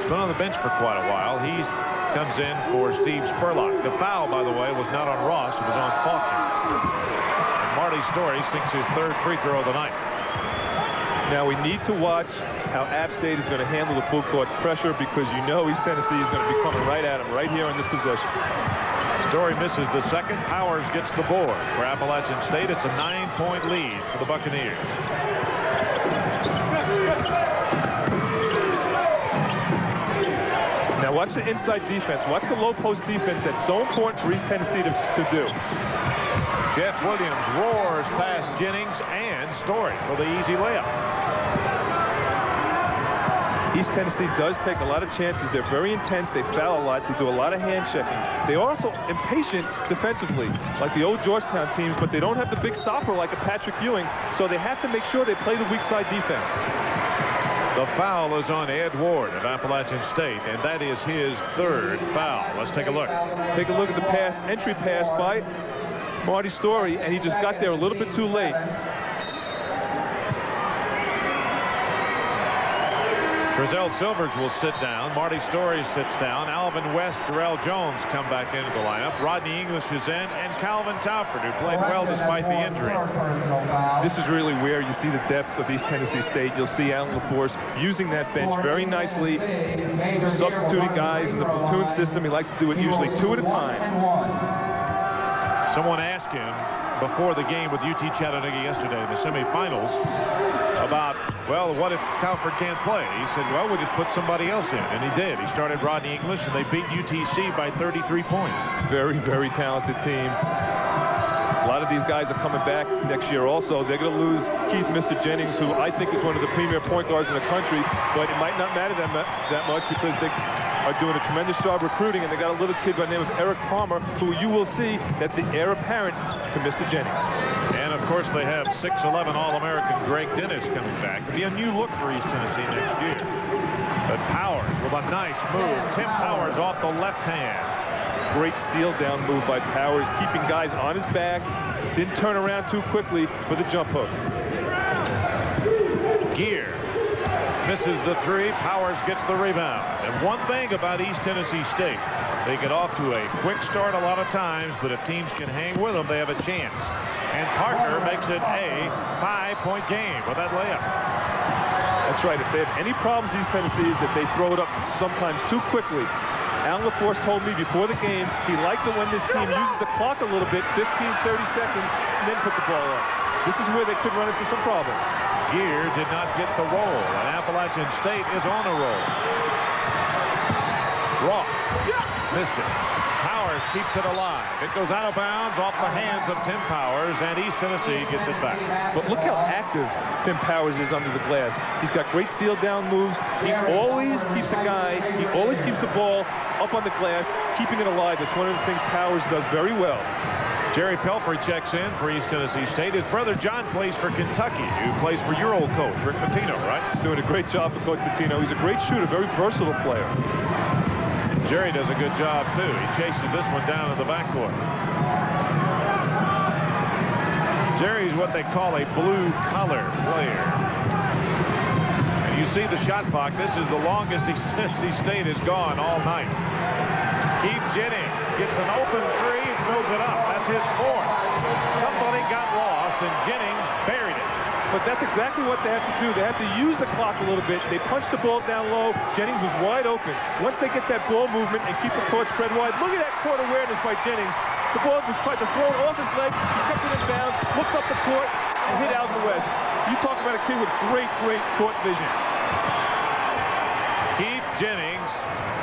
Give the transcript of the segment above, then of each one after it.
been on the bench for quite a while. He comes in for Steve Spurlock. The foul, by the way, was not on Ross. It was on Faulkner. And Marty Story sinks his third free throw of the night. Now we need to watch how App State is going to handle the full court pressure, because you know East Tennessee is going to be coming right at him right here in this possession. Story misses the second. Powers gets the board for Appalachian State. It's a 9-point lead for the Buccaneers. Now watch the inside defense. Watch the low post defense. That's so important for East Tennessee to do. Jeff Williams roars past Jennings and Story for the easy layup. East Tennessee does take a lot of chances. They're very intense. They foul a lot. They do a lot of hand checking. They're also impatient defensively, like the old Georgetown teams, but they don't have the big stopper like a Patrick Ewing, so they have to make sure they play the weak side defense. The foul is on Ed Ward of Appalachian State, and that is his third foul. Let's take a look. Take a look at the pass, entry pass by Marty Story, and he just got there a little bit too late. Trezell Silvers will sit down. Marty Story sits down. Alvin West, Darrell Jones come back into the lineup. Rodney English is in, and Calvin Taufert, who played well despite the injury. This is really where you see the depth of East Tennessee State. You'll see Alan LaForce using that bench very nicely, substituting guys in the platoon system. He likes to do it usually 2 at a time. Someone asked him before the game with UT Chattanooga yesterday in the semifinals about, well, what if Taufert can't play? He said, well, we'll just put somebody else in, and he did. He started Rodney English, and they beat UTC by 33 points. Very, very talented team. A lot of these guys are coming back next year also. They're going to lose Keith Mr. Jennings, who I think is one of the premier point guards in the country, but it might not matter that much because they are doing a tremendous job recruiting, and they got a little kid by the name of Eric Palmer, who you will see that's the heir apparent to Mr. Jennings. And of course they have 6'11" All-American Greg Dennis coming back. It'll be a new look for East Tennessee next year. But Powers with a nice move. Tim Powers off the left hand. Great seal down move by Powers, keeping guys on his back. Didn't turn around too quickly for the jump hook. Gear misses the three. Powers gets the rebound. And one thing about East Tennessee State, they get off to a quick start a lot of times, but if teams can hang with them, they have a chance. And Parker makes it a 5-point game with that layup. That's right. If they have any problems, East Tennessee, is that they throw it up sometimes too quickly. Alan LaForce told me before the game he likes it when this team uses the clock a little bit, 15, 30 seconds, and then put the ball up. This is where they could run into some problems. Gear did not get the roll, and Appalachian State is on a roll. Ross missed it. Powers keeps it alive. It goes out of bounds off the hands of Tim Powers, and East Tennessee gets it back. But look how active Tim Powers is under the glass. He's got great seal down moves. He always keeps a guy. He always keeps the ball up on the glass, keeping it alive. It's one of the things Powers does very well. Jerry Pelfrey checks in for East Tennessee State. His brother John plays for Kentucky, who plays for your old coach, Rick Pitino, right? He's doing a great job for Coach Pitino. He's a great shooter, very versatile player. Jerry does a good job, too. He chases this one down in the backcourt. Jerry's what they call a blue-collar player. And you see the shot clock. This is the longest East Tennessee State has gone all night. Keith Jennings gets an open three and fills it up. That's his fourth. Somebody got lost, and Jennings buried it. But that's exactly what they have to do. They have to use the clock a little bit. They punched the ball down low. Jennings was wide open. Once they get that ball movement and keep the court spread wide, look at that court awareness by Jennings. The ball was trying to throw it off his legs. He kept it in bounds, looked up the court, and hit out in the west. You talk about a kid with great, great court vision. Keith Jennings,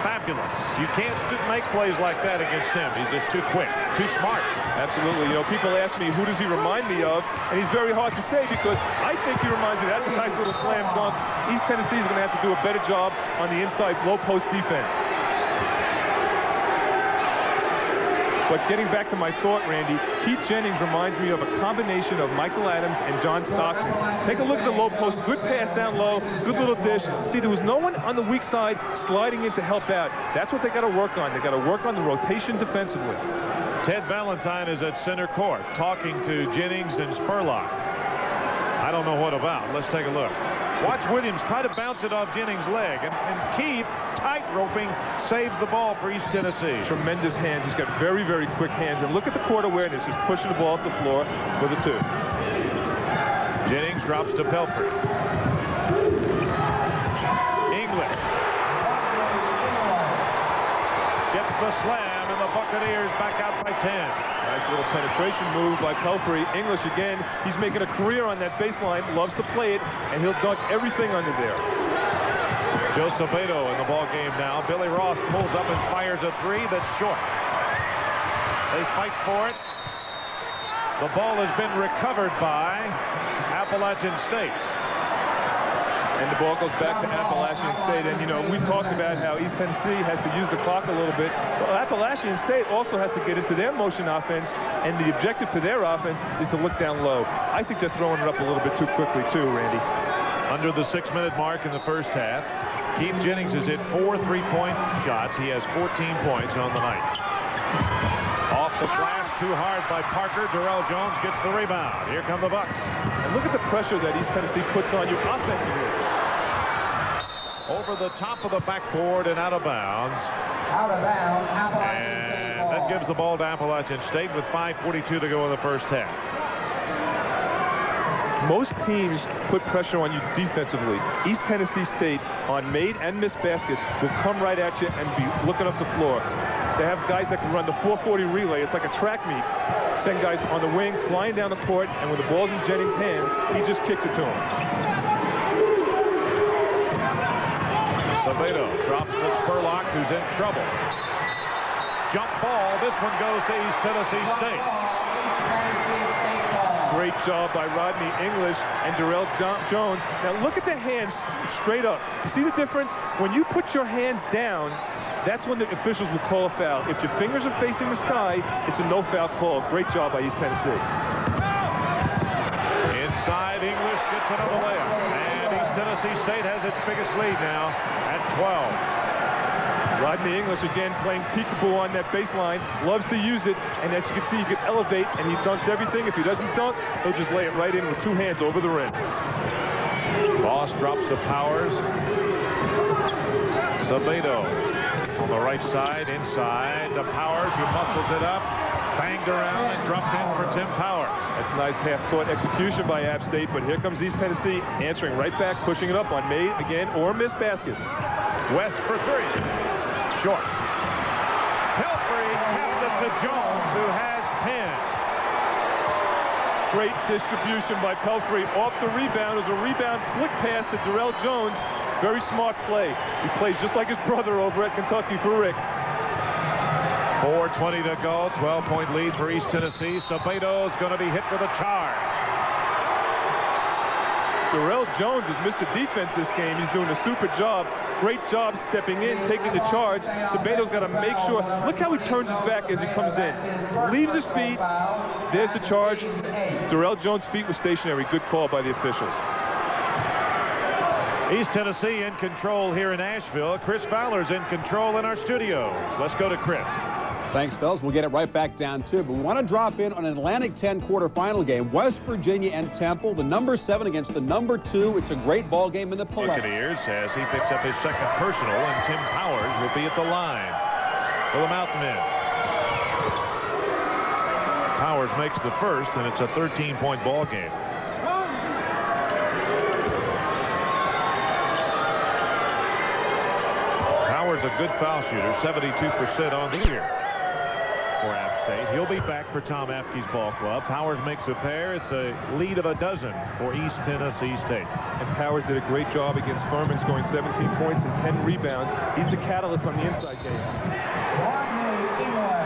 fabulous. You can't make plays like that against him. He's just too quick, too smart. Absolutely. You know, people ask me, who does he remind me of? And he's very hard to say because I think he reminds me, that's a nice little slam dunk. East Tennessee is going to have to do a better job on the inside low post defense. But getting back to my thought, Randy, Keith Jennings reminds me of a combination of Michael Adams and John Stockton. Take a look at the low post. Good pass down low. Good little dish. See, there was no one on the weak side sliding in to help out. That's what they got to work on. They got to work on the rotation defensively. Ted Valentine is at center court talking to Jennings and Spurlock. I don't know what about. Let's take a look. Watch Williams try to bounce it off Jennings' leg, and Keith, tight roping, saves the ball for East Tennessee. Tremendous hands. He's got very, very quick hands. And look at the court awareness. Just pushing the ball up the floor for the 2. Jennings drops to Pelfrey. English gets the slam, and the Buccaneers back out by 10. Nice little penetration move by Pelfrey. English again. He's making a career on that baseline. Loves to play it, and he'll dunk everything under there. Joe Sabeto in the ball game now. Billy Ross pulls up and fires a 3 that's short. They fight for it. The ball has been recovered by Appalachian State. And the ball goes back to Appalachian State. And, you know, we talked about how East Tennessee has to use the clock a little bit. Well, Appalachian State also has to get into their motion offense, and the objective to their offense is to look down low. I think they're throwing it up a little bit too quickly, too, Randy. Under the 6-minute mark in the first half, Keith Jennings has hit 4 3-point shots. He has 14 points on the night. Off the glass, too hard by Parker. Darrell Jones gets the rebound. Here come the Bucs. And look at the pressure that East Tennessee puts on you offensively. Over the top of the backboard and out of bounds. Out of bounds, Appalachian State And that gives the ball to Appalachian State with 5:42 to go in the first half. Most teams put pressure on you defensively. East Tennessee State, on made and missed baskets, will come right at you and be looking up the floor. They have guys that can run the 440 relay. It's like a track meet. Send guys on the wing, flying down the court, and when the ball's in Jennings' hands, he just kicks it to him. Sabeto drops to Spurlock, who's in trouble. Jump ball. This one goes to East Tennessee State. Great job by Rodney English and Darrell Jones. Now look at the hands straight up. You see the difference? When you put your hands down, that's when the officials will call a foul. If your fingers are facing the sky, it's a no-foul call. Great job by East Tennessee. Inside, English gets another layup. And East Tennessee State has its biggest lead now at 12. Rodney English again playing peekaboo on that baseline. Loves to use it. And as you can see, you can elevate, and he dunks everything. If he doesn't dunk, he'll just lay it right in with 2 hands over the rim. Boss drops to Powers. Sabeto on the right side, inside to Powers, who muscles it up, banged around and dropped in for Tim Powers. That's nice half-court execution by App State, but here comes East Tennessee answering right back, pushing it up on made again or missed baskets. West for 3. Short. Pelfrey tapped it to Jones, who has 10. Great distribution by Pelfrey off the rebound. It was a rebound flick pass to Darrell Jones. Very smart play. He plays just like his brother over at Kentucky for Rick. 4:20 to go. 12-point lead for East Tennessee. Sabeto's going to be hit with a charge. Darrell Jones has missed the defense this game. He's doing a super job. Great job stepping in, taking the charge. Sabeto's got to make sure. Look how he turns his back as he comes in. Leaves his feet. There's the charge. Darrell Jones' feet were stationary. Good call by the officials. East Tennessee in control here in Asheville. Chris Fowler's in control in our studios. Let's go to Chris. Thanks, fellas. We'll get it right back down, too. But we want to drop in on an Atlantic 10 quarterfinal game. West Virginia and Temple, the number 7 against the number 2. It's a great ball game in the Buccaneers as he picks up his second personal, and Tim Powers will be at the line for the Mountaineers. Powers makes the first, and it's a 13-point ball game. Powers a good foul shooter, 72% on the year for App State. He'll be back for Tom Apke's ball club. Powers makes a pair. It's a lead of a dozen for East Tennessee State. And Powers did a great job against Furman, scoring 17 points and 10 rebounds. He's the catalyst on the inside game.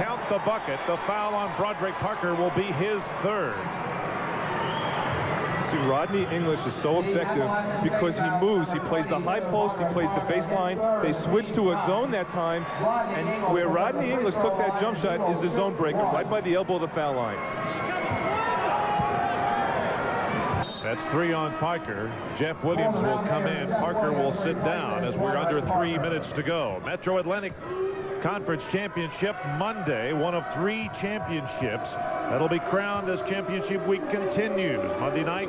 Count the bucket. The foul on Broderick Parker will be his 3rd. See, Rodney English is so effective because he moves. He plays the high post. He plays the baseline. They switched to a zone that time, and where Rodney English took that jump shot is the zone breaker, right by the elbow of the foul line. That's 3 on Parker. Jeff Williams will come in. Parker will sit down as we're under 3 minutes to go. Metro Atlantic Conference Championship Monday, one of 3 championships that'll be crowned as championship week continues. Monday night.